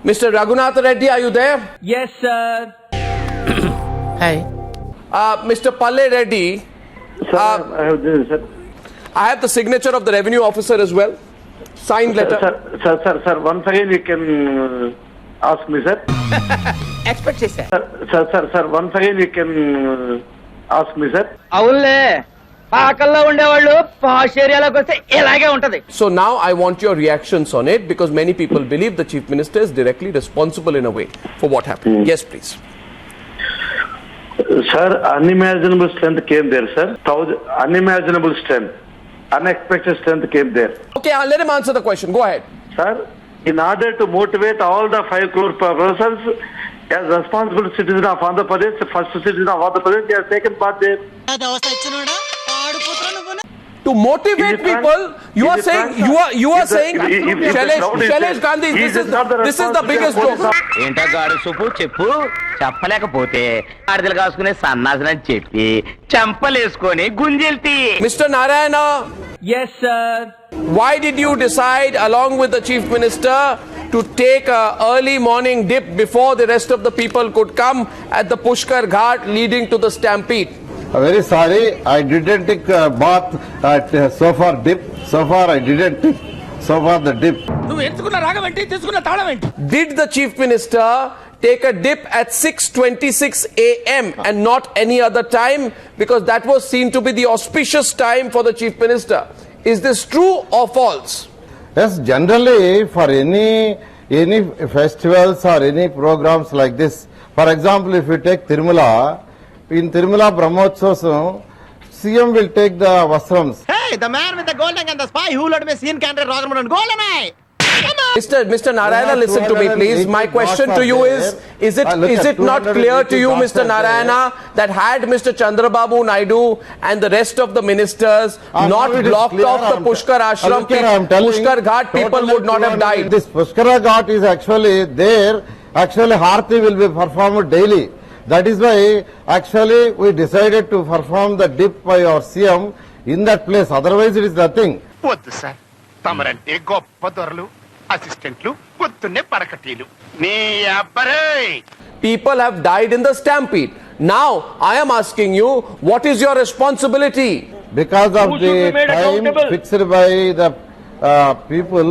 Mr. Raghunath Reddy, are you there? Yes, sir. Hi. Mr. Palle Reddy, Sir, I have this, sir. I have the signature of the revenue officer as well. Signed letter. Sir, once again you can ask me, sir. Expect చేశా. Sir, once again you can ask me, sir. అవునులే పాకల్లో ఉండేవాళ్ళు పాష్ ఏరియాలోకి వస్తే ఇలాగే ఉంటది. So now I want your reactions on it because many people believe the chief minister is directly responsible in a way for what happened. Yes, please. Sir, unimaginable strength came there, sir. Unimaginable strength. Unexpected strength came there. Okay, I'll let him answer the question. Go ahead. Sir, in order to motivate all the 5 crore persons, as responsible citizen of Andhra Pradesh, first citizen of Andhra Pradesh, they have taken part there. To motivate people, you are saying Shailesh Gandhi, this is the biggest joke. ఏంటో గాడు సూపు చెప్పు చెప్పలేకపోతే ఆడదలు కాసుకునే సన్నాసనని చెప్పి చంపలేసుకొని గుంజెల్తి. Mr. Narayana, Yes, sir. why did you decide along with the chief minister to take a early morning dip before the rest of the people could come at the Pushkar Ghat leading to the stampede? Very sorry, I didn't take bath at so far dip. So far I didn't take so far the dip. నువ్వు ఎంచుకున్న రాగం ఏంటి తీసుకున్న తాళం ఏంటి? Did the chief minister take a dip at 6:26 a.m. and not any other time? Because that was seen to be the auspicious time for the chief minister. Is this true or false? Yes, generally for any festivals or any programs like this, for example, if you take Tirumala, in Tirumala Brahmotsavasam, CM will take the Vastrams. Hey, the man with the golden and the spy who let me see in Canada Rogan and golden eye. Mr. Narayana, listen to me, please. My question to you is it not clear to you, Mr. Narayana, that had Mr. Chandrababu Naidu and the rest of the ministers not blocked off the Pushkar Ashram, Pushkar Ghat, people would not have died? This Pushkar Ghat is actually there. Actually, Harti will be performed daily. That is why actually we decided to perform the dip by our CM in that place. Otherwise, it is nothing. వద్దు sir, తమరంటే గొప్ప దొరలు, అసిస్టెంట్లు, పొద్దున్నే పరకటీలు. నీ అబ్బరే! People have died in the stampede. Now, I am asking you, what is your responsibility? Because of the time fixed by the people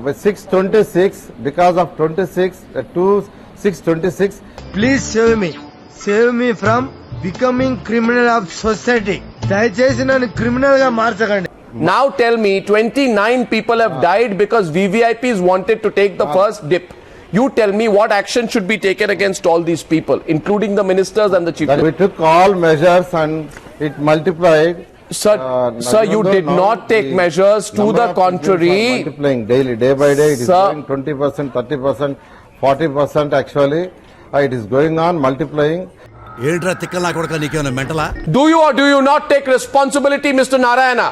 by 6:26, because of 26 to 6:26. Please save me from becoming criminal of society. దయచేసి నన్ను criminal గా మార్చకండి. Now tell me, 29 people have died because VVIPs wanted to take the first dip. You tell me what action should be taken against all these people, including the ministers and the chief That we minister. took all measures and it multiplied. Sir, you did not take measures. To the contrary, Multiplying daily, day by day, it is Sir. going 20%, 30%, 40% actually. It is going on multiplying. ఏంట్రా తిక్కలా కొడక నీకేమైనా మెంటలా? do you or do you not take responsibility, Mr. Narayana?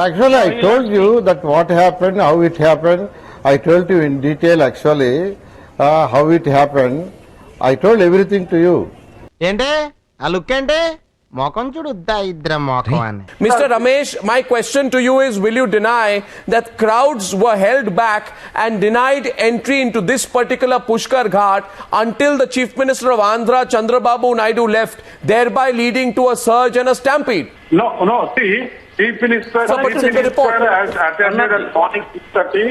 Actually, I told you that what happened, how it happened. I told you in detail actually how it happened. I told everything to you. ఏంటే ఆ look ఏంటే మొఖం చూడుద్దా ఇద్దరం మొఖం అని. Mr. Ramesh, my question to you is, will you deny that crowds were held back and denied entry into this particular Pushkar Ghat until the Chief Minister of Andhra, Chandrababu Naidu, left, thereby leading to a surge and a stampede? No, see, Chief Minister Sir, but it's in the report. has attended at morning 6:30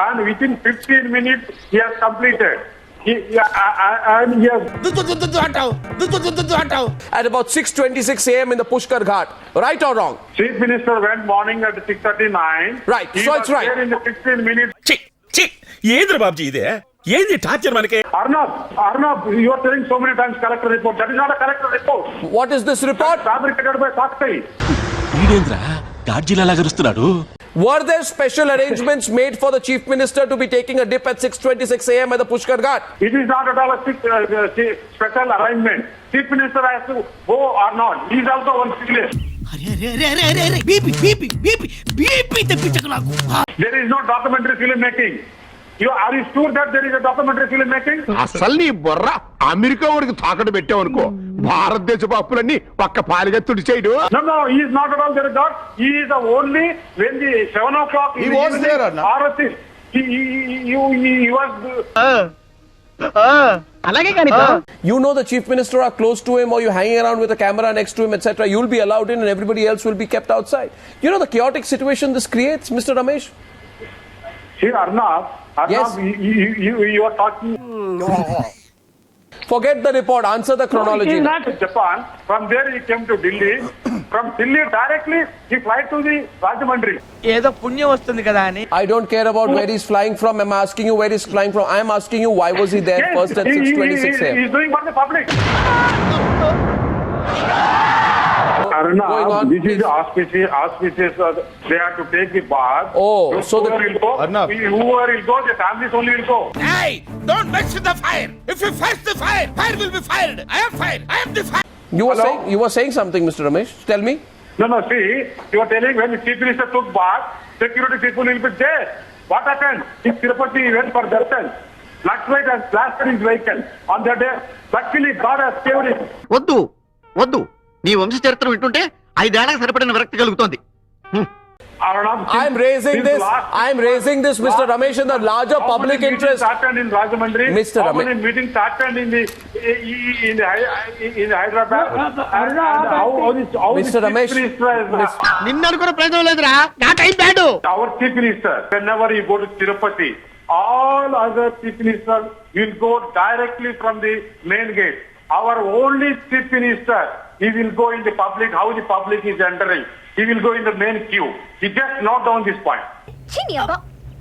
and within 15 minutes he has completed. And he has At about 6:26 a.m. in the Pushkar Ghat, right or wrong? Chief Minister went morning at 6:39. Right, He so was it's right. there in the 15 minutes. ఏంద్ర బాబుజీ ఇదే? ఏంది torture మనకి? Arnab, you are telling so many times collector report. That is not a collector report. What is this report? Fabricated by Sakti. ఈడేంద్ర Godzilla లాగరుస్తున్నాడు? Were there special arrangements made for the Chief Minister to be taking a dip at 6:26 a.m. at the Pushkar Ghat? It is not at all a special arrangement. Chief Minister has to go or not. He is also one civilian. There is no documentary film making. Are you sure that there is a documentary film making? అసలు నీ బొర్ర America వాడికి తాకట్టు పెట్టావు అనుకో, భారతదేశపు అప్పులన్నీ ఒక్క పాలిగా తుడిచేయడు. No, he is not at all there, God. He is the only when the 7 o'clock. He was there, Anna. He was. అలాగే కానీ You know the chief minister are close to him, or you're hanging around with a camera next to him, etc. You'll be allowed in, and everybody else will be kept outside. You know the chaotic situation this creates, Mr. Ramesh. See, Arnav, Yes. you are talking. Forget the report. Answer the He chronology. is not in Japan. From there he came to Delhi. From Delhi directly he fly to the Rajahmundry. ఏదో పుణ్యం వస్తుంది కదా అని I don't care about where he's flying from. I'm asking you where he's flying from. I'm asking you why was he there Yes, first at 6:26 he a.m. is doing for the public. Going on, Arnav, this is please. the auspicious. They have to take the bath. Oh, so the- whoever will go, Arnav. whoever will go, the families only will go. Hey, don't mess with the fire. If you face the fire, fire will be fired. I am fired. I am the fire. You were saying something, Mr. Ramesh. Tell me. No, see, you are telling when the chief minister took bath, security people will be there. What happened? In Tirupati, he went for darshan. Lakshmi has blasted his vehicle on that day. Luckily, God has saved him. వద్దు వద్దు నీ వంశ చరిత్ర వింటుంటే 5 ఏళ్లకు సరిపడిన విరక్తి కలుగుతోంది. Arnav, I'm raising this, Mr. Ramesh, in the larger public interest. Happened in Rajahmundry. Mr. How Ramesh. many meetings happened in the Hyderabad? Mr. Ramesh. నిన్ను అనుకున్న ప్రయోజనం లేదురా, నా time bad. Our chief minister, whenever you go to Tirupati, all other chief ministers will go directly from the main gate. Our only chief minister, he will go in the public, how the public is entering. He will go in the main queue. He just note down this point.